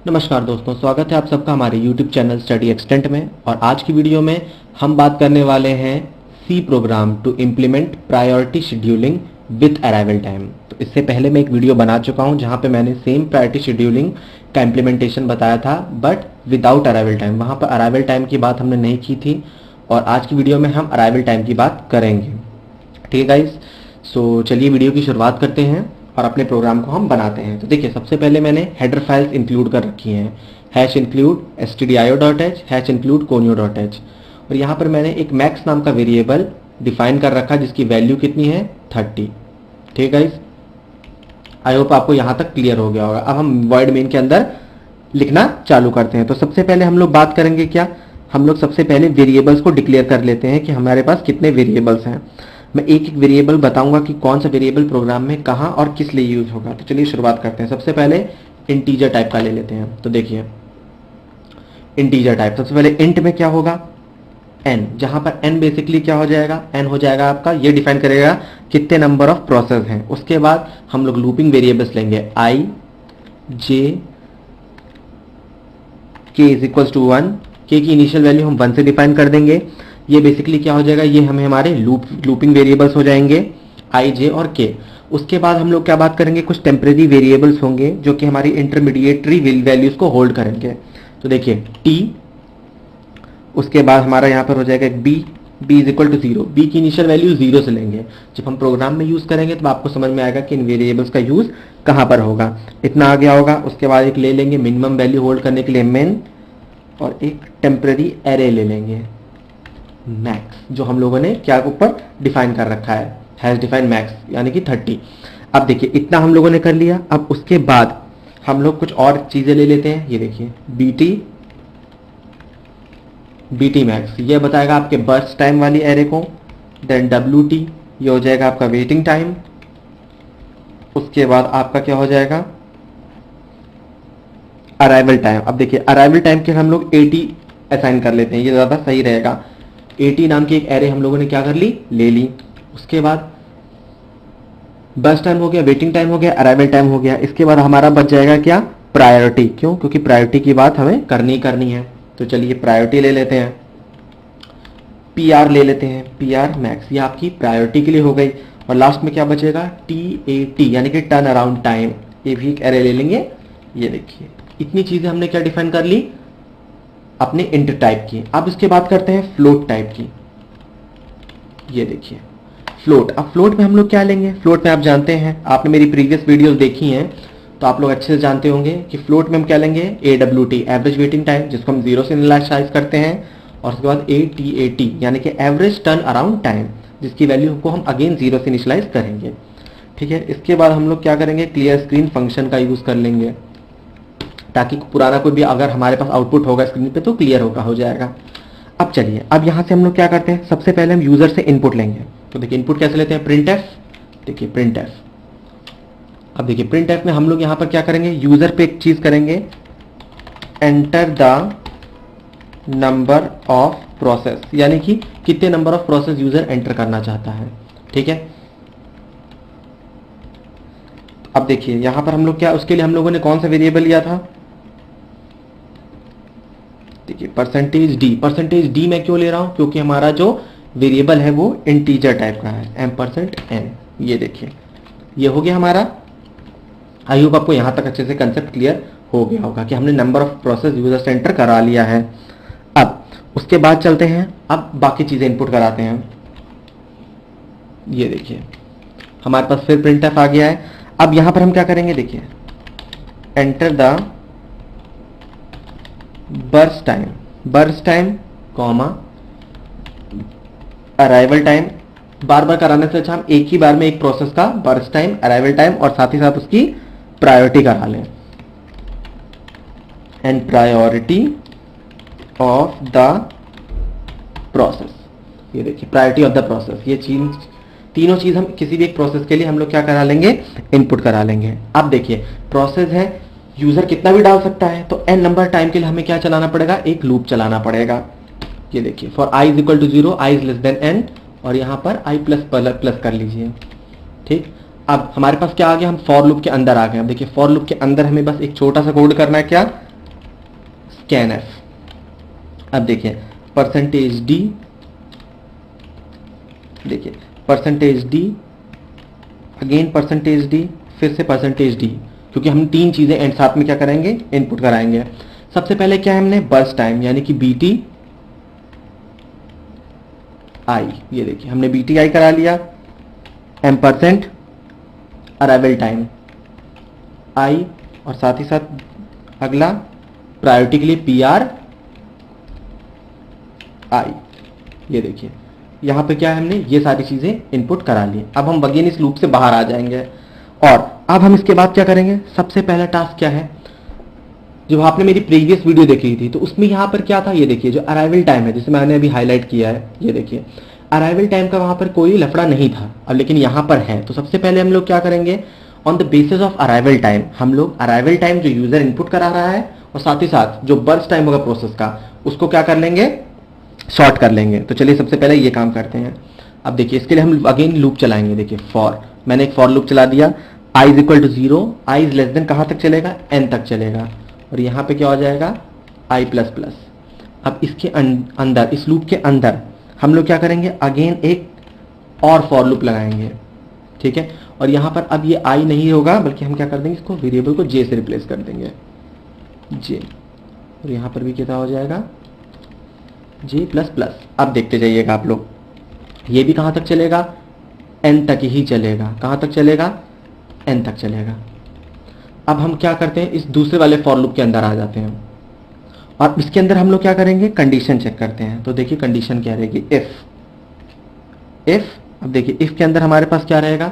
नमस्कार दोस्तों, स्वागत है आप सबका हमारे YouTube चैनल स्टडी एक्सटेंट में। और आज की वीडियो में हम बात करने वाले हैं C program to implement priority scheduling with arrival time. तो इससे पहले मैं एक वीडियो बना चुका हूं जहां पे मैंने सेम प्रायोरिटी शेड्यूलिंग का इम्प्लीमेंटेशन बताया था, बट विदाउट अराइवल टाइम। वहां पर अराइवल टाइम की बात हमने नहीं की थी और आज की वीडियो में हम अराइवल टाइम की बात करेंगे। ठीक है गाइस, सो चलिए वीडियो की शुरुआत करते हैं और अपने प्रोग्राम को हम बनाते हैं। तो देखिए, सबसे पहले मैंने हेडर फाइल्स इंक्लूड कर रखी हैं, #include stdio.h, #include conio.h। और यहाँ पर मैंने एक मैक्स नाम का वेरिएबल डिफाइन कर रखा जिसकी वैल्यू कितनी है 30। ठीक है गाइस, आई होप आपको यहाँ तक क्लियर हो गया होगा। अब हम वॉइड मेन के अंदर लिखना चालू करते हैं। तो सबसे पहले हम लोग बात करेंगे क्या, हम लोग सबसे पहले वेरिएबल्स को डिक्लेयर कर लेते हैं कि हमारे पास कितने वेरिएबल्स हैं। मैं एक एक वेरिएबल बताऊंगा कि कौन सा वेरिएबल प्रोग्राम में कहाँ और किस लिए यूज होगा। तो चलिए शुरुआत करते हैं। सबसे पहले इंटीजर टाइप का ले लेते हैं। तो देखिए, इंटीजर टाइप सबसे पहले इंट में क्या होगा, n, जहां पर n बेसिकली क्या हो जाएगा, n हो जाएगा आपका, ये डिफाइन करेगा कितने नंबर ऑफ प्रोसेस हैं। उसके बाद हम लोग लूपिंग वेरिएबल्स लेंगे, i j k is equal to 1। k की इनिशियल वैल्यू हम 1 से डिफाइन कर देंगे। ये बेसिकली क्या हो जाएगा, ये हमें हमारे लूपिंग वेरिएबल्स हो जाएंगे i j और k। उसके बाद हम लोग क्या बात करेंगे, कुछ टेम्परेरी वेरिएबल्स होंगे जो कि हमारी इंटरमीडिएटरी वैल्यूज को होल्ड करेंगे। तो देखिए t, उसके बाद हमारा यहाँ पर हो जाएगा एक b is equal to 0। b की इनिशियल वैल्यू 0 से लेंगे। जब हम प्रोग्राम में यूज करेंगे तो आपको समझ में आएगा कि इन वेरिएबल्स का यूज कहाँ पर होगा। इतना आ गया होगा। उसके बाद एक ले लेंगे मिनिमम वैल्यू होल्ड करने के लिए min, और एक टेम्परेरी एरे ले लेंगे मैक्स, जो हम लोगों ने क्या ऊपर डिफाइन कर रखा है, हैज डिफाइन मैक्स यानी कि 30। अब देखिए इतना हम लोगों ने कर लिया। अब उसके बाद हम लोग कुछ और चीजें ले लेते हैं। ये देखिए बीटी मैक्स, ये बताएगा आपके बर्स्ट टाइम वाली एरे को। देन WT, ये हो जाएगा आपका वेटिंग टाइम। उसके बाद आपका क्या हो जाएगा, अराइवल टाइम। अब देखिए अराइवल टाइम के हम लोग 80 असाइन कर लेते हैं, ये ज्यादा सही रहेगा। 80 नाम की एक एरे हम लोगों ने क्या कर ली, ले ली। उसके बाद बर्स्ट टाइम हो गया, वेटिंग टाइम हो गया, अराइवल टाइम हो गया। इसके बाद हमारा बच जाएगा क्या, प्रायोरिटी। क्यों, क्योंकि प्रायोरिटी की बात हमें करनी है। तो चलिए प्रायोरिटी ले लेते हैं, PR ले लेते हैं, PR मैक्स, ये आपकी प्रायोरिटी के लिए हो गई। और लास्ट में क्या बचेगा, TAT यानी कि टर्न अराउंड टाइम, ये भी एक एरे ले लेंगे। ये देखिए इतनी चीजें हमने क्या डिफाइन कर ली, अपने इंट टाइप की। अब इसके बात करते हैं फ्लोट टाइप की। ये देखिए फ्लोट। अब फ्लोट में हम लोग क्या लेंगे, फ्लोट में आप जानते हैं, आपने मेरी प्रीवियस वीडियोस देखी हैं तो आप लोग अच्छे से जानते होंगे कि फ्लोट में हम क्या लेंगे, AWT एवरेज वेटिंग टाइम, जिसको हम 0 से इनिशियलाइज करते हैं। और उसके बाद ATAT यानी कि एवरेज टर्न अराउंड टाइम, जिसकी वैल्यू को हम अगेन 0 से इनिशियलाइज करेंगे। ठीक है, इसके बाद हम लोग क्या करेंगे, क्लियर स्क्रीन फंक्शन का यूज कर लेंगे ताकि पुराना कोई भी अगर हमारे पास आउटपुट होगा स्क्रीन पे तो क्लियर हो जाएगा। अब चलिए, अब यहां से हम लोग क्या करते हैं, सबसे पहले हम यूजर से इनपुट लेंगे। तो देखिए इनपुट कैसे लेते हैं, printf। देखिए printf, अब देखिए printf में हम लोग यहां पर क्या करेंगे, यूजर पे एक चीज करेंगे, enter the number of process, यानी कि कितने number of process user enter करना चाहता है। ठीक है, अब देखिए यहां पर हम लोग क्या, उसके लिए हम लोगों ने कौन सा वेरिएबल लिया था, देखिए %d मैं क्यों ले रहा हूं, क्योंकि हमारा जो वेरिएबल है वो इंटीजर टाइप का है, %n। ये देखिए ये हो गया हमारा। आई होप आपको यहां तक अच्छे से कंसेप्ट क्लियर हो गया होगा कि हमने नंबर ऑफ प्रोसेस यूजर से एंटर करा लिया है। अब उसके बाद चलते हैं, अब बाकी चीजें इनपुट कराते हैं। ये देखिए हमारे पास फिर printf आ गया है। अब यहां पर हम क्या करेंगे, देखिए enter the burst time comma arrival time. बार बार कराने से अच्छा हम एक ही बार में एक प्रोसेस का बर्स्ट टाइम, अराइवल टाइम और साथ ही साथ उसकी प्रायोरिटी करा लें। And priority of the process, ये देखिए प्रायोरिटी ऑफ द प्रोसेस, ये तीनों चीज हम किसी भी एक प्रोसेस के लिए हम लोग क्या करा लेंगे, इनपुट करा लेंगे। अब देखिए प्रोसेस है, यूजर कितना भी डाल सकता है, तो n नंबर टाइम के लिए हमें क्या चलाना पड़ेगा, एक लूप चलाना पड़ेगा। ये देखिए for i is equal to 0, i is less than n, और यहां पर i प्लस कर लीजिए। ठीक, अब हमारे पास क्या आ गया, हम फॉर लूप के अंदर आ गए। अब देखिए फॉर लूप के अंदर हमें बस एक छोटा सा कोड करना है, क्या, scanf। अब देखिए परसेंटेज डी, देखिए percentage D, again percentage D, फिर से परसेंटेज डी, क्योंकि हम तीन चीजें एंड साथ में क्या कराएंगे, इनपुट कराएंगे। सबसे पहले क्या है हमने बर्स्ट टाइम यानी कि बीटी आई, ये देखिए हमने बीटी आई करा लिया, एम% अराइवल टाइम आई, और साथ ही साथ अगला प्रायोरिटी के लिए PR आई। ये देखिए यहां पे क्या है हमने ये सारी चीजें इनपुट करा ली। अब हम अगेन इस लूप से बाहर आ जाएंगे और अब हम इसके बाद क्या करेंगे, सबसे पहला टास्क क्या है, जो आपने मेरी प्रीवियस वीडियो देखी थी तो उसमें यहां पर क्या था, ये देखिए जो अराइवल टाइम है जिसे मैंने अभी हाईलाइट किया है, ये देखिए अराइवल टाइम का वहां पर कोई लफड़ा नहीं था, अब लेकिन यहां पर है। तो सबसे पहले हम लोग क्या करेंगे, on the basis of arrival time हम लोग अराइवल टाइम जो यूजर इनपुट करा रहा है और साथ ही साथ जो बर्स्ट टाइम होगा प्रोसेस का उसको क्या कर लेंगे, शॉर्ट कर लेंगे। तो चलिए सबसे पहले ये काम करते हैं। अब देखिए इसके लिए हम अगेन लूप चलाएंगे। देखिए फॉर, मैंने एक फॉर लूप चला दिया, i is equal to 0, i is less than कहां तक चलेगा, n तक चलेगा, और यहां पे क्या हो जाएगा i प्लस प्लस। अब इसके अंदर, इस लूप के अंदर हम लोग क्या करेंगे, अगेन एक और फॉर लूप लगाएंगे, ठीक है। और यहां पर अब ये i नहीं होगा बल्कि हम क्या कर देंगे, इसको वेरिएबल को j से रिप्लेस कर देंगे, j, और यहां पर भी क्या हो जाएगा j प्लस प्लस। अब देखते जाइएगा आप लोग, ये भी कहां तक चलेगा, n तक ही चलेगा, कहां तक चलेगा, n तक चलेगा। अब हम क्या करते हैं, इस दूसरे वाले फॉर लूप के अंदर आ जाते हैं और इसके अंदर हम लोग क्या करेंगे, कंडीशन चेक करते हैं। तो देखिए कंडीशन क्या रहेगी, इफ, अब देखिए इफ के अंदर हमारे पास क्या रहेगा,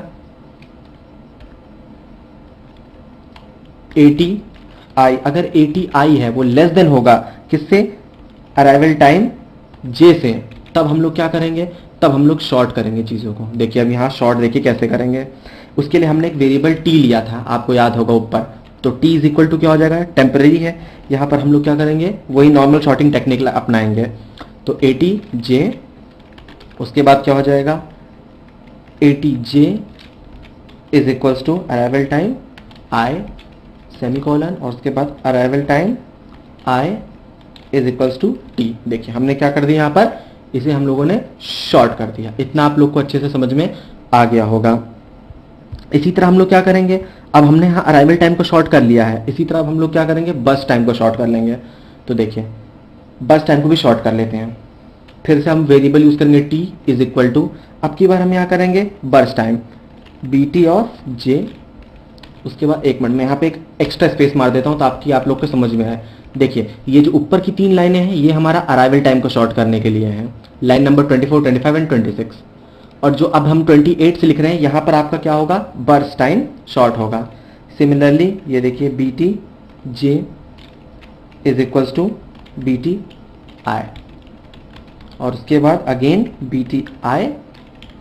80i, अगर 80i है वो लेस देन होगा किससे, अराइवल टाइम j से, तब हम लोग क्या करेंगे, तब हम लोग शॉर्ट करेंगे चीज़ों को। देखिए अब यहाँ शॉर्ट देखिए कैसे करेंगे, उसके लिए हमने एक वेरिएबल t लिया था, आपको याद होगा ऊपर, तो t इज इक्वल टू क्या हो जाएगा, टेम्परेरी है। यहाँ पर हम लोग क्या करेंगे, वही नॉर्मल शॉर्टिंग टेक्निक अपनाएंगे। तो 80j, उसके बाद क्या हो जाएगा, 80j is equals to arrival time i semicolon, और उसके बाद arrival time i is equals to t। देखिए हमने क्या कर दिया, यहाँ पर इसे हम लोगों ने शॉर्ट कर दिया। इतना आप लोग को अच्छे से समझ में आ गया होगा। इसी तरह हम लोग क्या करेंगे, अब हमने यहाँ अराइवल टाइम को शॉर्ट कर लिया है, इसी तरह अब हम लोग क्या करेंगे, बस टाइम को शॉर्ट कर लेंगे। तो देखिए बस टाइम को भी शॉर्ट कर लेते हैं, फिर से हम वेरिएबल यूज करेंगे t इज इक्वल टू, अब की बार हम यहाँ करेंगे burst time bt of j, उसके बाद एक मिनट में यहाँ पे एक एक्स्ट्रा स्पेस मार देता हूँ ताकि आप लोग को समझ में आए। देखिए ये जो ऊपर की तीन लाइनें हैं ये हमारा अराइवल टाइम को शॉर्ट करने के लिए हैं, लाइन नंबर 24, 25 एंड 26, और जो अब हम 28 से लिख रहे हैं यहाँ पर आपका क्या होगा, बर्स्ट टाइम शॉर्ट होगा। सिमिलरली ये देखिए BT J is equals to BT I, और उसके बाद अगेन BT I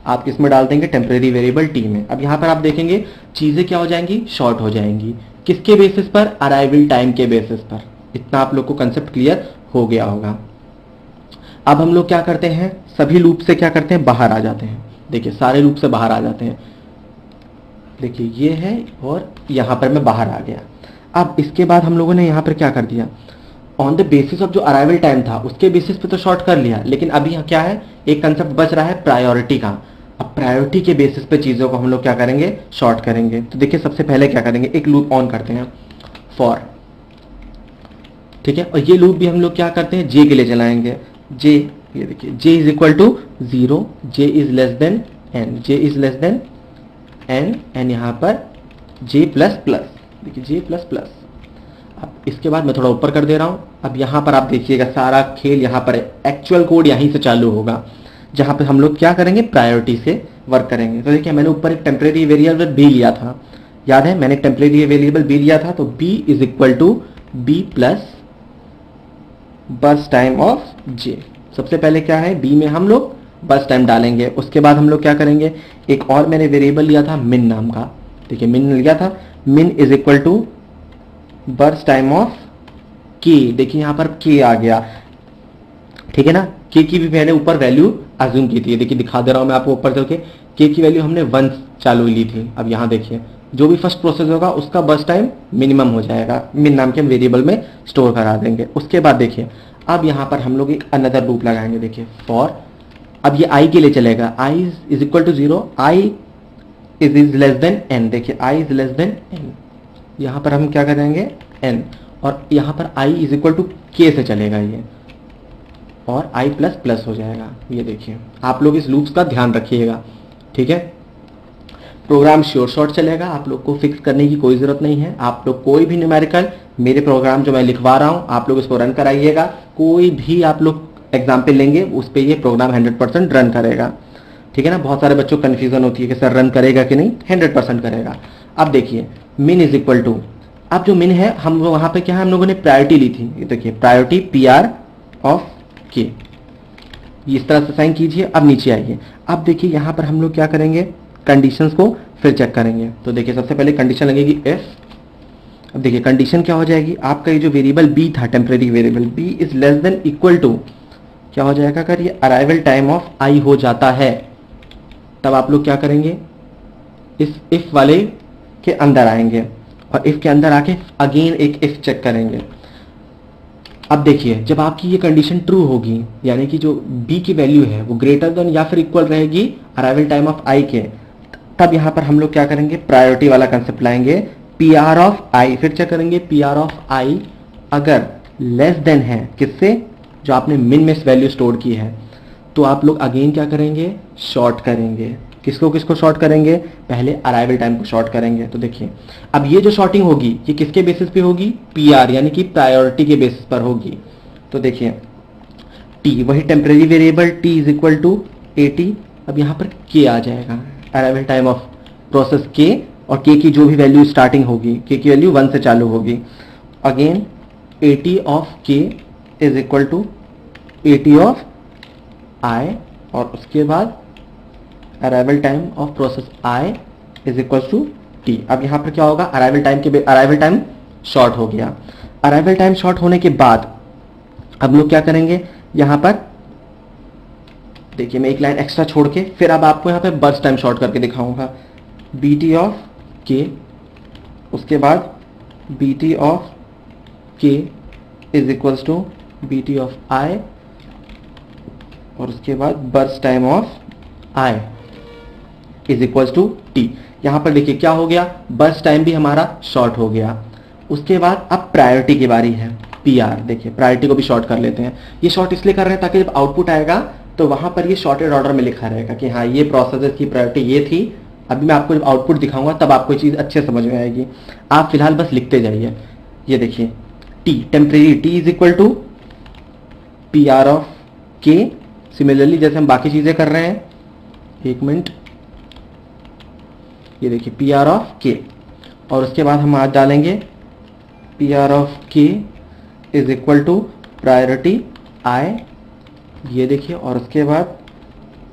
आप इसमें डाल देंगे टेम्परेरी वेरिएबल t में। अब यहाँ पर आप देखेंगे चीजें क्या हो जाएंगी, शॉर्ट हो जाएंगी, किसके बेसिस पर, अराइवल टाइम के बेसिस पर। इतना आप लोग को कंसेप्ट क्लियर हो गया होगा। अब हम लोग क्या करते हैं, सभी लूप से क्या करते हैं, बाहर आ जाते हैं। देखिए सारे लूप से बाहर आ जाते हैं, देखिए ये है और यहाँ पर मैं बाहर आ गया। अब इसके बाद हम लोगों ने यहाँ पर क्या कर दिया, ऑन द बेसिस ऑफ जो अराइवल टाइम था उसके बेसिस पे तो शॉर्ट कर लिया, लेकिन अभी यहाँ क्या है, एक कंसेप्ट बच रहा है प्रायोरिटी का। अब प्रायोरिटी के बेसिस पे चीज़ों को हम लोग क्या करेंगे, शॉर्ट करेंगे। तो देखिए सबसे पहले क्या करेंगे, एक लूप ऑन करते हैं फॉर, ठीक है, और ये लूप भी हम लोग क्या करते हैं, j के लिए चलाएंगे। j, ये देखिए j is equal to 0, j is less than n, j is less than n, and यहाँ पर j प्लस प्लस, देखिए j प्लस प्लस। अब इसके बाद मैं थोड़ा ऊपर कर दे रहा हूँ। अब यहाँ पर आप देखिएगा सारा खेल यहाँ पर एक्चुअल कोड यहीं से चालू होगा, जहाँ पे हम लोग क्या करेंगे, प्रायोरिटी से वर्क करेंगे। तो देखिए मैंने ऊपर एक टेम्परेरी वेरिएबल b लिया था, याद है मैंने एक टेम्परेरी वेरिएबल b लिया था, तो b is equal to b plus burst time of j। सबसे पहले क्या है, b में हम लोग बस टाइम डालेंगे, उसके बाद हम लोग क्या करेंगे, एक और मैंने वेरिएबल लिया था min नाम का, देखिए min लिया था, min is equal to burst time of k। देखिए यहाँ पर k आ गया, ठीक है ना, k की भी मैंने ऊपर वैल्यू अज्यूम की थी, देखिए दिखा दे रहा हूँ मैं आपको ऊपर करके, k की वैल्यू हमने 1 चालू ली थी। अब यहाँ देखिए जो भी फर्स्ट प्रोसेस होगा उसका बर्स्ट टाइम मिनिमम हो जाएगा, मिन नाम के वेरिएबल में स्टोर करा देंगे। उसके बाद देखिए अब यहाँ पर हम लोग एक अनदर लूप लगाएंगे। देखिए फॉर, अब ये i के लिए चलेगा, i is equal to 0, i is less than n। देखिए i is less than n, यहाँ पर हम क्या करेंगे n, और यहाँ पर i is equal to k से चलेगा ये, और i प्लस प्लस हो जाएगा। ये देखिए आप लोग इस लूप्स का ध्यान रखिएगा, ठीक है। प्रोग्राम श्योर शॉर्ट चलेगा, आप लोग को फिक्स करने की कोई ज़रूरत नहीं है। आप लोग कोई भी न्यूमेरिकल मेरे प्रोग्राम जो मैं लिखवा रहा हूँ आप लोग इसको रन कराइएगा, कोई भी आप लोग एग्जाम्पल लेंगे उस पर ये प्रोग्राम 100% रन करेगा, ठीक है ना। बहुत सारे बच्चों को कन्फ्यूजन होती है कि सर रन करेगा कि नहीं, 100% करेगा। अब देखिए मिन इज इक्वल टू, अब जो मिन है हम वहाँ पे क्या है, हम लोगों ने प्रायोरिटी ली थी। ये देखिए प्रायोरिटी PR ऑफ K, इस तरह से साइन कीजिए। अब नीचे आइए, अब देखिए यहाँ पर हम लोग क्या करेंगे, कंडीशंस को फिर चेक करेंगे। तो देखिए सबसे पहले कंडीशन लगेगी इफ। अब देखिए कंडीशन क्या हो जाएगी, आपका ये जो वेरिएबल b था, temporary variable b is less than equal to, क्या हो जाएगा, अगर ये अराइवल टाइम ऑफ i हो जाता है तब आप लोग क्या करेंगे, इस इफ वाले के अंदर आएंगे और इफ के अंदर आके अगेन एक इफ चेक करेंगे। अब देखिए जब आपकी ये कंडीशन ट्रू होगी, यानी कि जो b की वैल्यू है वो ग्रेटर देन या फिर इक्वल रहेगी अराइवल टाइम ऑफ i के, तब यहाँ पर हम लोग क्या करेंगे, प्रायोरिटी वाला कंसेप्ट लाएंगे, PR ऑफ i, फिर चेक करेंगे PR ऑफ i अगर लेस देन है किससे, जो आपने मिन में वैल्यू स्टोर की है, तो आप लोग अगेन क्या करेंगे, शॉर्ट करेंगे। किसको किसको शॉर्ट करेंगे, पहले अराइवल टाइम को शॉर्ट करेंगे। तो देखिए अब ये जो शॉर्टिंग होगी ये किसके बेसिस पे होगी, PR यानी कि प्रायोरिटी के बेसिस पर होगी। तो देखिए t, वही temporary variable t is equal to 80, अब यहाँ पर k आ जाएगा, arrival time of process k, और k की जो भी वैल्यू स्टार्टिंग होगी, k की वैल्यू 1 से चालू होगी। Again 80 of k is equal to 80 of i, और उसके बाद arrival time of process i is equal to t। अब यहाँ पर क्या होगा, अराइवल टाइम शॉर्ट हो गया। अराइवल टाइम शॉर्ट होने के बाद अब लोग क्या करेंगे, यहाँ पर देखिए मैं एक लाइन एक्स्ट्रा छोड़ के फिर अब आपको यहाँ पे बर्स्ट टाइम शॉर्ट करके दिखाऊंगा, BT ऑफ k, उसके बाद BT of k is equal to BT of i, और उसके बाद burst time of i is equal to t। यहाँ पर देखिए क्या हो गया, बर्स्ट टाइम भी हमारा शॉर्ट हो गया। उसके बाद अब प्रायोरिटी की बारी है, PR। देखिए प्रायोरिटी को भी शॉर्ट कर लेते हैं, ये शॉर्ट इसलिए कर रहे हैं ताकि जब आउटपुट आएगा तो वहां पर ये शॉर्टेड ऑर्डर में लिखा रहेगा कि हाँ ये प्रोसेसर की प्रायोरिटी ये थी। अभी मैं आपको जब आउटपुट दिखाऊंगा तब आपको ये चीज़ अच्छे समझ में आएगी, आप फिलहाल बस लिखते जाइए। ये देखिए t, temporary t is equal to PR of k, similarly जैसे हम बाकी चीज़ें कर रहे हैं, एक मिनट, ये देखिए PR ऑफ k, और उसके बाद हम आज डालेंगे PR of k is equal to priority i, ये देखिए, और उसके बाद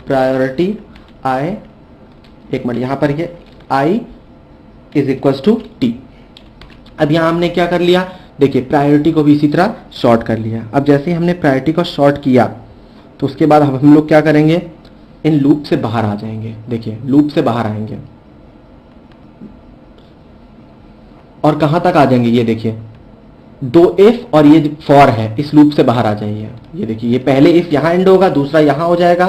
प्रायोरिटी i, एक मिनट, यहाँ पर ये i is equal to t। अब यहाँ हमने क्या कर लिया, देखिए प्रायोरिटी को भी इसी तरह शॉर्ट कर लिया। अब जैसे ही हमने प्रायोरिटी को शॉर्ट किया तो उसके बाद हम लोग क्या करेंगे, इन लूप से बाहर आ जाएंगे। देखिए लूप से बाहर आएंगे और कहां तक आ जाएंगे, ये देखिए 2 इफ और ये फॉर है, इस लूप से बाहर आ जाइए। ये देखिए ये पहले इफ यहां एंड होगा, दूसरा यहां हो जाएगा,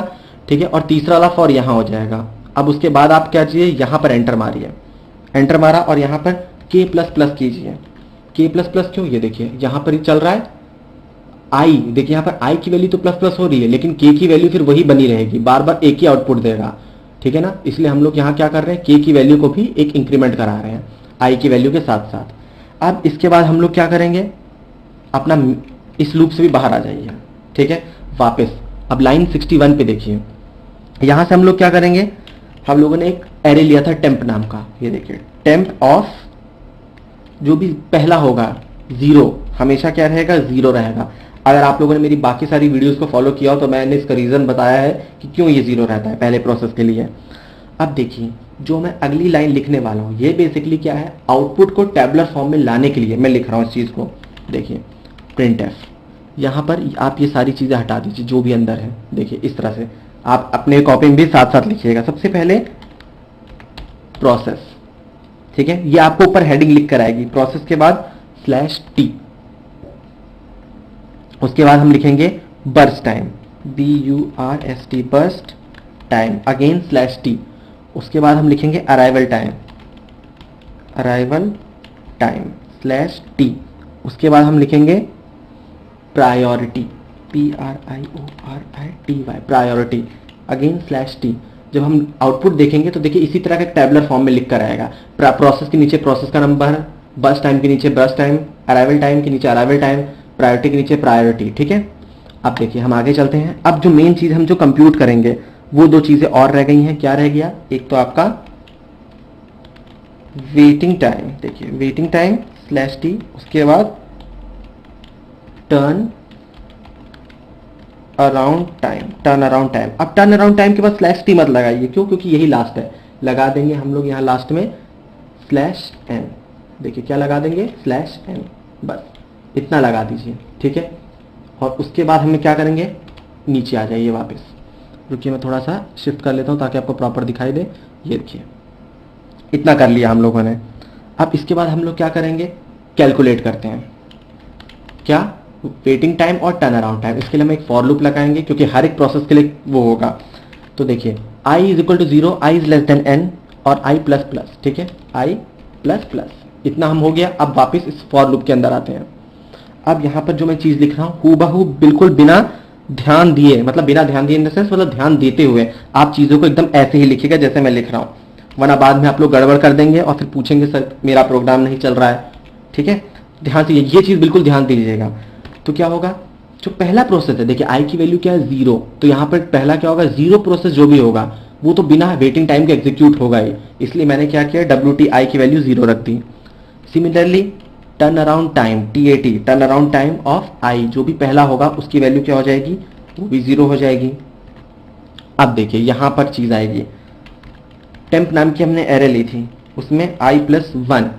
ठीक है, और तीसरा वाला फॉर यहां हो जाएगा। अब उसके बाद आप क्या चाहिए, यहां पर एंटर मारिए, एंटर मारा और यहां पर k प्लस प्लस कीजिए। k प्लस प्लस क्यों, ये देखिए यहां पर ही चल रहा है i, देखिए यहाँ पर i की वैल्यू तो प्लस प्लस हो रही है लेकिन k की वैल्यू फिर वही बनी रहेगी, बार बार एक ही आउटपुट देगा, ठीक है ना। इसलिए हम लोग यहाँ क्या कर रहे हैं, k की वैल्यू को भी एक इंक्रीमेंट करा रहे हैं i की वैल्यू के साथ साथ। अब इसके बाद हम लोग क्या करेंगे, अपना इस लूप से भी बाहर आ जाइए, ठीक है, वापस। अब लाइन 61 पे देखिए, यहां से हम लोग क्या करेंगे, हम लोगों ने एक एरे लिया था टेम्प नाम का, ये देखिए टेम्प ऑफ, जो भी पहला होगा 0 हमेशा क्या रहेगा, 0 रहेगा। अगर आप लोगों ने मेरी बाकी सारी वीडियोस को फॉलो किया हो तो मैंने इसका रीजन बताया है कि क्यों ये 0 रहता है पहले प्रोसेस के लिए। अब देखिए जो मैं अगली लाइन लिखने वाला हूँ ये बेसिकली क्या है, आउटपुट को टेबुलर फॉर्म में लाने के लिए मैं लिख रहा हूँ इस चीज को। देखिए printf, यहाँ पर आप ये सारी चीजें हटा दीजिए जो भी अंदर है। देखिए इस तरह से आप अपने कॉपी में भी साथ साथ लिखिएगा। सबसे पहले प्रोसेस, ठीक है, ये आपको ऊपर हेडिंग लिख कर आएगी, प्रोसेस के बाद /t, उसके बाद हम लिखेंगे burst time, BURST burst time, again /t, उसके बाद हम लिखेंगे अराइवल टाइम, /t, उसके बाद हम लिखेंगे priority, PRIORITY, priority, again /t। जब हम आउटपुट देखेंगे तो देखिए इसी तरह का टैबुलर फॉर्म में लिख कर आएगा, प्रोसेस के नीचे प्रोसेस का नंबर, बर्स्ट टाइम के नीचे बर्स्ट टाइम, अराइवल टाइम के नीचे अराइवल टाइम, प्रायोरिटी के नीचे प्रायोरिटी। ठीक है, अब देखिए हम आगे चलते हैं। अब जो मेन चीज हम जो कंप्यूट करेंगे वो दो चीजें और रह गई हैं। क्या रह गया? एक तो आपका वेटिंग टाइम, देखिए वेटिंग टाइम /t, उसके बाद turn around time, turn around time. अब टर्न अराउंड टाइम के बाद /t मत लगाइए, क्यों? क्योंकि यही लास्ट है। लगा देंगे हम लोग यहाँ लास्ट में /n, देखिए क्या लगा देंगे /n, बस इतना लगा दीजिए। ठीक है, और उसके बाद हमें क्या करेंगे, नीचे आ जाइए वापस। रुकिए मैं थोड़ा सा शिफ्ट कर लेता हूँ ताकि आपको प्रॉपर दिखाई दे। ये देखिए इतना कर लिया हम लोगों ने। अब इसके बाद हम लोग क्या करेंगे, कैलकुलेट करते हैं। क्या? वेटिंग टाइम और टर्न अराउंड टाइम। इसके लिए हम एक फॉर लूप लगाएंगे क्योंकि हर एक प्रोसेस के लिए वो होगा। तो देखिए i = 0, i n और i++। ठीक है, i++, इतना हम हो गया। अब वापस इस फॉर लूप के अंदर आते हैं। अब यहाँ पर जो मैं चीज लिख रहा हूँ हूबहू बिल्कुल बिना ध्यान दिए, मतलब बिना ध्यान दिए इन द सेंस मतलब ध्यान देते हुए आप चीजों को एकदम ऐसे ही लिखिएगा जैसे मैं लिख रहा हूँ, वरना बाद में आप लोग गड़बड़ कर देंगे और फिर पूछेंगे सर मेरा प्रोग्राम नहीं चल रहा है। ठीक है, ध्यान से ये चीज बिल्कुल ध्यान दीजिएगा। तो क्या होगा, जो पहला प्रोसेस है, देखिए i की वैल्यू क्या है 0, तो यहाँ पर पहला क्या होगा, 0 प्रोसेस जो भी होगा वो तो बिना वेटिंग टाइम के एग्जीक्यूट होगा ही, इसलिए मैंने क्या किया, WTI की वैल्यू 0 रख दी। Similarly turn around time, TAT, turn around time of i, जो भी पहला होगा उसकी वैल्यू क्या हो जाएगी, वो भी 0 हो जाएगी। अब देखिए यहां पर चीज आएगी, टेम्प नाम की हमने एरे ली थी, उसमें i+1।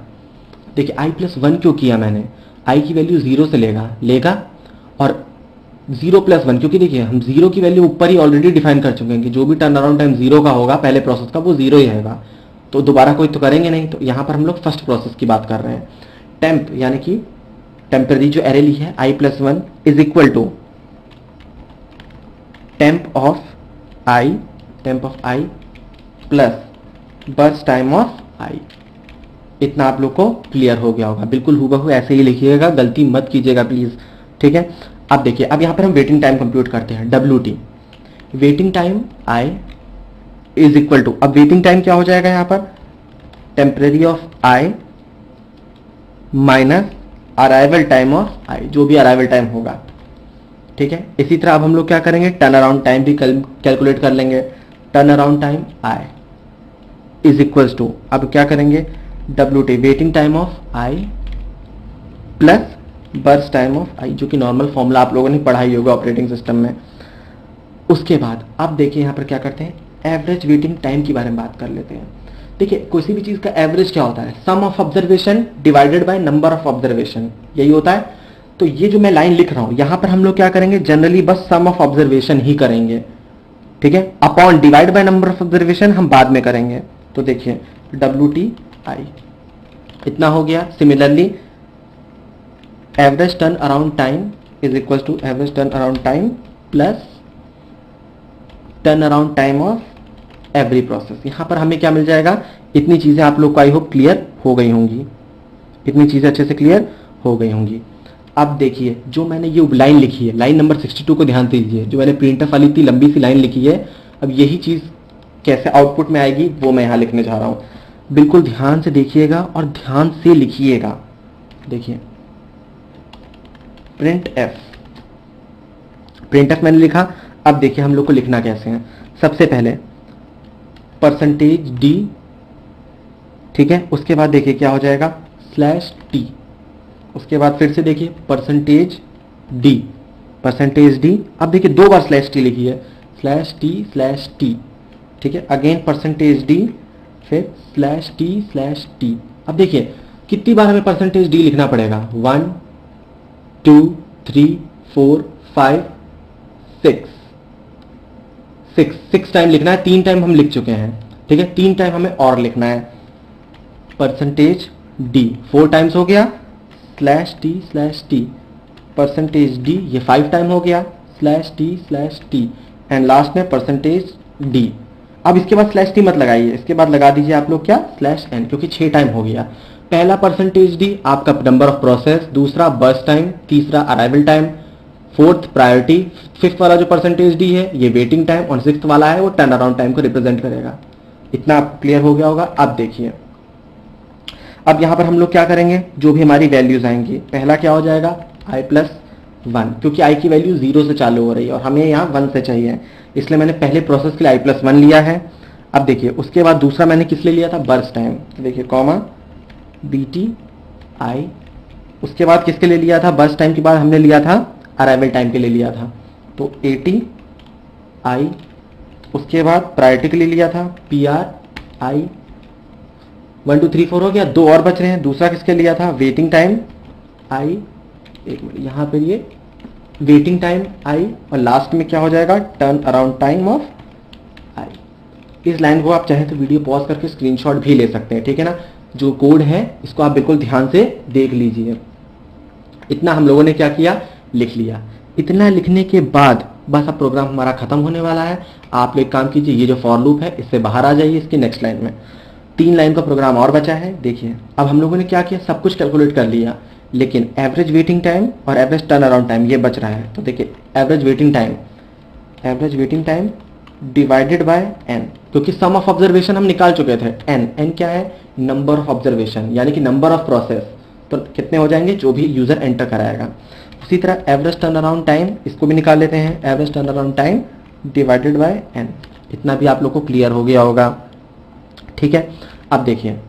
देखिए i+1 क्यों किया मैंने, i की वैल्यू 0 से लेगा और 0+1, क्योंकि देखिए हम 0 की वैल्यू ऊपर ही ऑलरेडी डिफाइन कर चुके हैं कि जो भी टर्न अराउंड टाइम 0 का होगा पहले प्रोसेस का वो 0 ही रहेगा, तो दोबारा कोई तो करेंगे नहीं। तो यहाँ पर हम लोग फर्स्ट प्रोसेस की बात कर रहे हैं। टेम्प यानी कि टेम्परेरी जो एरे ली है i+1 is equal to temp of i plus burst time of i। इतना आप लोग को क्लियर हो गया होगा। बिल्कुल हूबहू ऐसे ही लिखिएगा, गलती मत कीजिएगा प्लीज। ठीक है, अब देखिए अब यहां पर हम वेटिंग टाइम कंप्यूट करते हैं, WT, waiting time i is equal to, अब वेटिंग टाइम क्या हो जाएगा यहां पर, temporary of i minus arrival time of i, जो भी अराइवल टाइम होगा। ठीक है, इसी तरह अब हम लोग क्या करेंगे, टर्न अराउंड टाइम भी कैलकुलेट कर लेंगे। Turn around time i is equals to, अब क्या करेंगे, WT, waiting time of i plus burst time of i, जो कि नॉर्मल फॉर्मूला आप लोगों ने पढ़ाई होगा ऑपरेटिंग सिस्टम में। उसके बाद अब देखिए यहाँ पर क्या करते हैं, एवरेज वेटिंग टाइम के बारे में बात कर लेते हैं। देखिए किसी भी चीज का एवरेज क्या होता है, sum of observation divided by number of observation, यही होता है। तो ये जो मैं लाइन लिख रहा हूं यहां पर हम लोग क्या करेंगे, जनरली बस सम ऑफ ऑब्जर्वेशन ही करेंगे। ठीक है, upon divide by number of observation हम बाद में करेंगे। तो देखिए WTI इतना हो गया। Similarly average turn around time is equal to average turn around time plus turn around time of every process. यहां पर हमें क्या मिल जाएगा, इतनी चीजें आप लोग को आई होप क्लियर हो गई होंगी, इतनी चीजें अच्छे से क्लियर हो गई होंगी। अब देखिए जो मैंने ये लाइन लिखी है, लाइन नंबर 62 को ध्यान दीजिए, जो मैंने प्रिंटफ वाली इतनी लंबी सी लाइन लिखी है, अब यही चीज कैसे आउटपुट में आएगी वो मैं यहां लिखने जा रहा हूं। बिल्कुल ध्यान से देखिएगा और ध्यान से लिखिएगा। देखिए प्रिंटफ मैंने लिखा। अब देखिए हम लोग को लिखना कैसे है, सबसे पहले %d, ठीक है, उसके बाद देखिए क्या हो जाएगा /t, उसके बाद फिर से देखिए %d। अब देखिए दो बार /t लिखी है, /t, ठीक है, अगेन %d, फिर /t। अब देखिए कितनी बार हमें %d लिखना पड़ेगा, 1 2 3 4 5 6 टाइम लिखना है। 3 टाइम हम लिख चुके हैं, ठीक है, 3 टाइम हमें और लिखना है। परसेंटेज डी, 4 टाइम्स हो गया, /t/t, परसेंटेज डी, ये 5 टाइम हो गया, /t/t, एंड लास्ट में परसेंटेज डी। अब इसके बाद /t मत लगाइए, इसके बाद लगा दीजिए आप लोग क्या, /n, क्योंकि 6 टाइम हो गया। पहला परसेंटेज डी आपका नंबर ऑफ प्रोसेस, दूसरा बर्स्ट टाइम, तीसरा arrival time, fourth priority, fifth वाला जो परसेंटेज डी है ये वेटिंग टाइम, और सिक्स्थ वाला है वो टर्न अराउंड टाइम को रिप्रेजेंट करेगा। इतना आप क्लियर हो गया होगा। अब देखिए, अब यहां पर हम लोग क्या करेंगे, जो भी हमारी वैल्यूज आएंगी, पहला क्या हो जाएगा i+1, क्योंकि i की वैल्यू 0 से चालू हो रही है और हमें यहाँ 1 से चाहिए, इसलिए मैंने पहले प्रोसेस के लिए i+1 लिया है। अब देखिए उसके बाद दूसरा मैंने किस लिए लिया था, बर्स्ट टाइम, देखिए कॉमा bt i, उसके बाद किसके लिए लिया था, बर्स्ट टाइम के बाद हमने लिया था अराइवल टाइम के लिए लिया था, तो 80 i, उसके बाद प्रायोरिटी के लिए लिया था PR i, 1 2 3 4 हो गया, 2 और बच रहे हैं। दूसरा किसके लिया था, वेटिंग टाइम i, एक मिनट यहाँ पर ये वेटिंग टाइम i, और लास्ट में क्या हो जाएगा, turn around time of i। इस लाइन को आप चाहें तो वीडियो पॉज करके स्क्रीनशॉट भी ले सकते हैं, ठीक है ना। जो कोड है इसको आप बिल्कुल ध्यान से देख लीजिए। इतना हम लोगों ने क्या किया, लिख लिया। इतना लिखने के बाद बस अब प्रोग्राम हमारा खत्म होने वाला है। आप एक काम कीजिए, ये जो फॉर लूप है इससे बाहर आ जाइए, इसकी नेक्स्ट लाइन में 3 लाइन का प्रोग्राम और बचा है। देखिए अब हम लोगों ने क्या किया, सब कुछ कैलकुलेट कर लिया, लेकिन एवरेज वेटिंग टाइम और एवरेज टर्न अराउंड टाइम ये बच रहा है। तो देखिए average waiting time divided by n, क्योंकि सम ऑफ ऑब्जर्वेशन हम निकाल चुके थे, n क्या है, नंबर ऑफ ऑब्जर्वेशन, यानी कि नंबर ऑफ प्रोसेस, तो कितने हो जाएंगे, जो भी यूजर एंटर कराएगा। उसी तरह एवरेज टर्न अराउंड टाइम, इसको भी निकाल लेते हैं, average turn around time divided by n। इतना भी आप लोग को क्लियर हो गया होगा, ठीक है। अब देखिए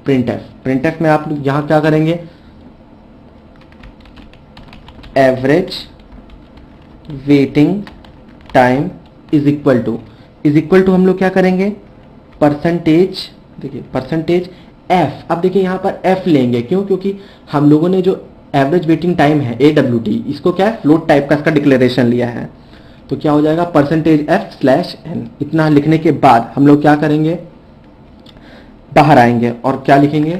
प्रिंटफ में आप यहां क्या करेंगे, average waiting time is equal to हम लोग क्या करेंगे, परसेंटेज, देखिए परसेंटेज f। अब देखिए यहां पर f लेंगे, क्यों, क्योंकि हम लोगों ने जो एवरेज वेटिंग टाइम है AWT, इसको क्या है, फ्लोट टाइप का इसका डिक्लेरेशन लिया है, तो क्या हो जाएगा परसेंटेज f/n। इतना लिखने के बाद हम लोग क्या करेंगे, बाहर आएंगे और क्या लिखेंगे,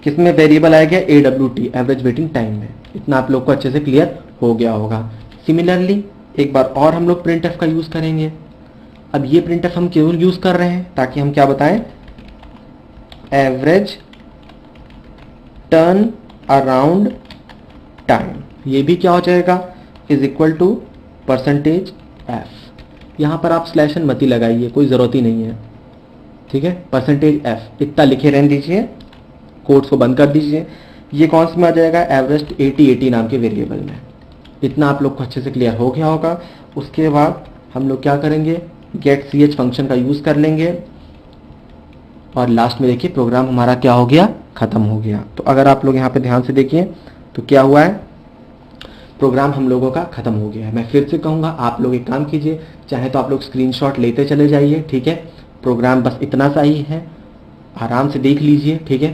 किसमें वेरिएबल आएगा, AWT, एवरेज वेटिंग टाइम में। इतना आप लोग को अच्छे से क्लियर हो गया होगा। सिमिलरली एक बार और हम लोग प्रिंटफ का यूज करेंगे। अब ये प्रिंटफ हम केवल यूज कर रहे हैं ताकि हम क्या बताएं, एवरेज टर्न अराउंड टाइम, ये भी क्या हो जाएगा, is equal to percentage f। यहां पर आप /n मत ही लगाइए, कोई जरूरत ही नहीं है, ठीक है। परसेंटेज f इतना लिखे रहने दीजिए, कोड्स को बंद कर दीजिए। ये कौन सा में आ जाएगा, एवरेज 80 नाम के वेरिएबल में। इतना आप लोग को अच्छे से क्लियर हो गया होगा। उसके बाद हम लोग क्या करेंगे, गेट ch फंक्शन का यूज कर लेंगे, और लास्ट में देखिए प्रोग्राम हमारा क्या हो गया, खत्म हो गया। तो अगर आप लोग यहाँ पे ध्यान से देखिए तो क्या हुआ है, प्रोग्राम हम लोगों का खत्म हो गया है। मैं फिर से कहूँगा, आप लोग एक काम कीजिए, चाहे तो आप लोग स्क्रीनशॉट लेते चले जाइए, ठीक है। प्रोग्राम बस इतना सा ही है, आराम से देख लीजिए, ठीक है।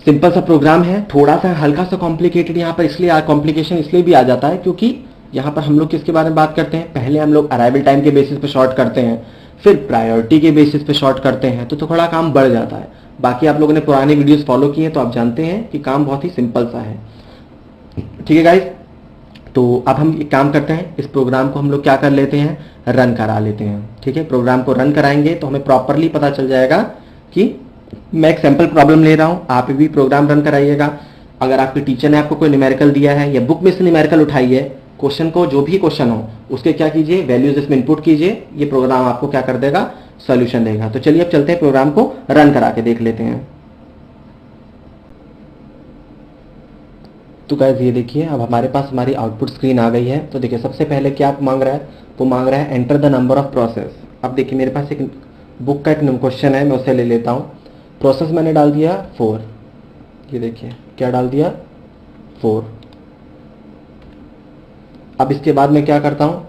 सिंपल सा प्रोग्राम है, थोड़ा सा हल्का सा कॉम्प्लिकेटेड यहाँ पर, इसलिए कॉम्प्लिकेशन इसलिए भी आ जाता है क्योंकि यहाँ पर हम लोग किसके बारे में बात करते हैं, पहले हम लोग अराइवल टाइम के बेसिस पे शॉर्ट करते हैं, फिर प्रायोरिटी के बेसिस पे शॉर्ट करते हैं, तो थोड़ा काम बढ़ जाता है। बाकी आप लोगों ने पुराने वीडियोस फॉलो किए तो आप जानते हैं कि काम बहुत ही सिंपल सा है, ठीक है गाइस। तो अब हम एक काम करते हैं, इस प्रोग्राम को हम लोग क्या कर लेते हैं, रन करा लेते हैं, ठीक है। प्रोग्राम को रन कराएंगे तो हमें प्रॉपरली पता चल जाएगा कि मैं एक सैंपल प्रॉब्लम ले रहा हूं, आप भी प्रोग्राम रन कराइएगा। अगर आपके टीचर ने आपको कोई न्यूमेरिकल दिया है या बुक में से न्यूमेरिकल उठाइए, क्वेश्चन को, जो भी क्वेश्चन हो उसके क्या कीजिए, वैल्यूज इसमें इनपुट कीजिए, ये प्रोग्राम आपको क्या कर देगा, सॉल्यूशन देगा। तो चलिए अब चलते हैं, प्रोग्राम को रन करा के देख लेते हैं। तो गाइस ये देखिए अब हमारे पास हमारी आउटपुट स्क्रीन आ गई है। तो देखिए सबसे पहले क्या मांग रहा है, तो मांग रहा है enter the number of process. अब देखिए मेरे पास एक बुक का एक क्वेश्चन है, मैं उसे ले लेता हूँ। प्रोसेस मैंने डाल दिया 4, ये देखिए क्या डाल दिया 4। अब इसके बाद मैं क्या करता हूँ,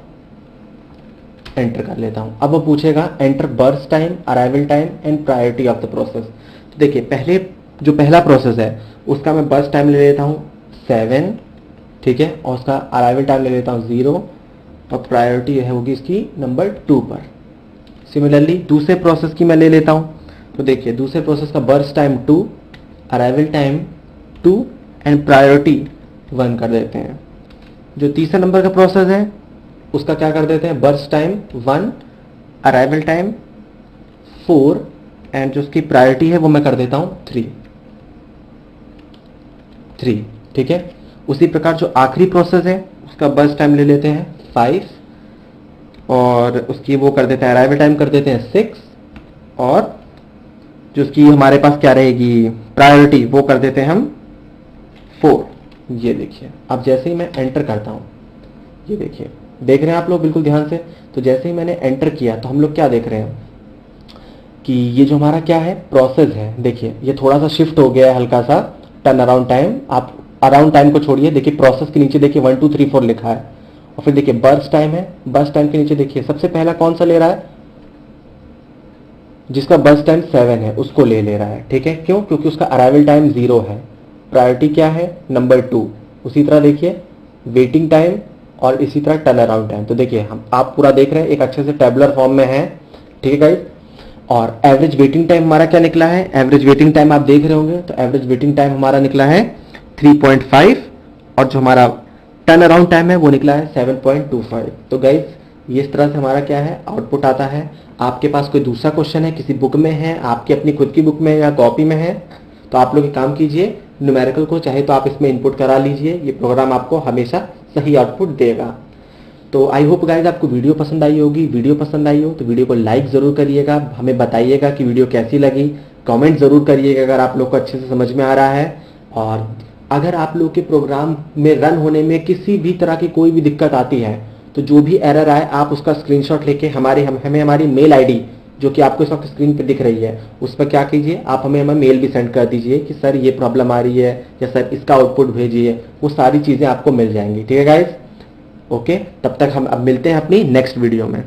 एंटर कर लेता हूँ। अब वो पूछेगा enter burst time, arrival time and priority of the process. तो देखिए पहले जो पहला प्रोसेस है उसका मैं बर्स्ट टाइम ले लेता हूँ 7, ठीक है, और उसका अराइवल टाइम ले लेता हूँ 0, और प्रायोरिटी है होगी इसकी नंबर 2 पर। सिमिलरली दूसरे प्रोसेस की मैं ले लेता हूँ, तो देखिए दूसरे प्रोसेस का burst time 2, arrival time 2 and priority 1 कर देते हैं। जो तीसरा नंबर का प्रोसेस है उसका क्या कर देते हैं, burst time 1, arrival time 4 and जो उसकी प्रायोरिटी है वो मैं कर देता हूं 3। ठीक है। उसी प्रकार जो आखिरी प्रोसेस है उसका बर्स्ट टाइम ले लेते हैं 5 और उसकी वो कर देते हैं, अराइवल टाइम कर देते हैं 6 और जो उसकी हमारे पास क्या रहेगी प्रायोरिटी वो कर देते हैं हम 4। ये देखिए अब जैसे ही मैं एंटर करता हूं, ये देखिए, देख रहे हैं आप लोग बिल्कुल ध्यान से। तो जैसे ही मैंने एंटर किया तो हम लोग क्या देख रहे हैं कि ये जो हमारा क्या है प्रोसेस है, देखिए ये थोड़ा सा शिफ्ट हो गया है हल्का सा टर्न अराउंड टाइम। आप अराउंड टाइम को छोड़िए, देखिए प्रोसेस के नीचे देखिए 1 2 3 4 लिखा है और फिर देखिए बर्स्ट टाइम है। बर्स्ट टाइम के नीचे देखिए सबसे पहला कौन सा ले रहा है, जिसका बर्स्ट टाइम 7 है उसको ले रहा है। ठीक है, क्यों, क्योंकि उसका अराइवल टाइम 0 है, प्रायोरिटी क्या है नंबर 2। उसी तरह देखिए वेटिंग टाइम और इसी तरह टर्न अराउंड टाइम। तो देखिए हम आप पूरा देख रहे हैं एक अच्छे से टेबुलर फॉर्म में है। ठीक है गाइस, और एवरेज वेटिंग टाइम हमारा क्या निकला है, एवरेज वेटिंग टाइम आप देख रहे होंगे तो एवरेज वेटिंग टाइम हमारा निकला है 3.5 और जो हमारा टर्न अराउंड टाइम है वो निकला है 7.25। तो गाइस ये इस तरह से हमारा क्या है आउटपुट आता है। आपके पास कोई दूसरा क्वेश्चन है, किसी बुक में है, आपकी अपनी खुद की बुक में या कॉपी में है, तो आप लोग एक काम कीजिए, न्यूमेरिकल को चाहे तो आप इसमें इनपुट करा लीजिए, ये प्रोग्राम आपको हमेशा सही आउटपुट देगा। तो आई होप गाइज आपको वीडियो पसंद आई होगी। वीडियो पसंद आई हो तो वीडियो को लाइक ज़रूर करिएगा, हमें बताइएगा कि वीडियो कैसी लगी, कमेंट ज़रूर करिएगा अगर आप लोग को अच्छे से समझ में आ रहा है। और अगर आप लोग के प्रोग्राम में रन होने में किसी भी तरह की कोई भी दिक्कत आती है तो जो भी एरर आए आप उसका स्क्रीनशॉट लेके हमें हमारी मेल आईडी जो कि आपको इस वक्त स्क्रीन पे दिख रही है उस पर क्या कीजिए, आप हमें मेल भी सेंड कर दीजिए कि सर ये प्रॉब्लम आ रही है या सर इसका आउटपुट भेजिए, वो सारी चीज़ें आपको मिल जाएंगी। ठीक है गाइज, ओके, तब तक हम अब मिलते हैं अपनी नेक्स्ट वीडियो में।